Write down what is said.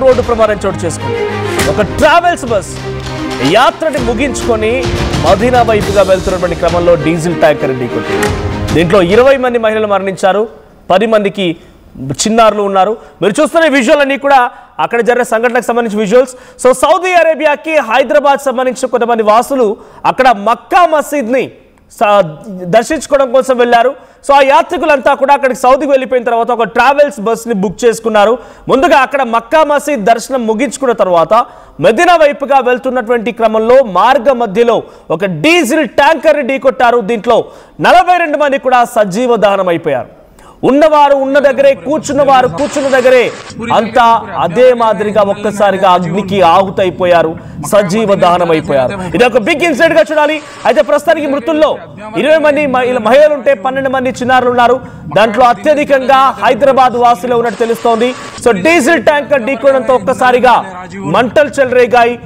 Road ప్రమాదం చోటు చేసుకుంది. ఒక ట్రావెల్స్ బస్ యాత్రని ముగించుకొని మదీనా వైపుగా వెళ్తున్నటువంటి క్రమంలో డీజిల్ ట్యాంకర్ ఢీకొట్టింది. దీంట్లో 20 మంది మహిళలు మరణించారు, 10 మందికి చిన్నారులు ఉన్నారు. మీరు చూస్తున్న విజువల్ అన్ని కూడా అక్కడ జరిగిన సంఘటనకు సంబంధించిన విజువల్స్. సో సౌదీ అరేబియాకి హైదరాబాద్ సంబంధించిన కొంతమంది వాసులు అక్కడ మక్కా మసీద్ని దర్శించుకోవడం కోసం వెళ్ళారు. సో ఆ యాత్రికులంతా కూడా అక్కడికి సౌదీకి వెళ్ళిపోయిన తర్వాత ఒక ట్రావెల్స్ బస్ని బుక్ చేసుకున్నారు. ముందుగా అక్కడ మక్కా మసీద్ దర్శనం ముగించుకున్న తర్వాత మదీనా వైపుగా వెళ్తున్నటువంటి క్రమంలో మార్గ మధ్యలో ఒక డీజిల్ ట్యాంకర్ని ఢీకొట్టారు. దీంట్లో 42 మంది కూడా సజీవ దహనం అయిపోయారు. ఉన్నవారు ఉన్న దగ్గరే, కూర్చున్నవారు కూర్చున్న దగ్గరే అంతా అదే మాదిరిగా ఒక్కసారిగా అగ్నికి ఆహుతైపోయారు, సజీవ దహనం అయిపోయారు. ఇది ఒక బిగ్ ఇన్సిడెంట్ గా చూడాలి. అయితే ప్రస్తుతానికి మృతుల్లో 20 మంది మహిళలు ఉంటే 12 మంది చిన్నారులు ఉన్నారు. దాంట్లో అత్యధికంగా హైదరాబాద్ వాసులు ఉన్నట్టు తెలుస్తోంది. సో డీజిల్ ట్యాంకర్ ఢీకొనడంతో ఒక్కసారిగా మంటలు చెలరేగాయి.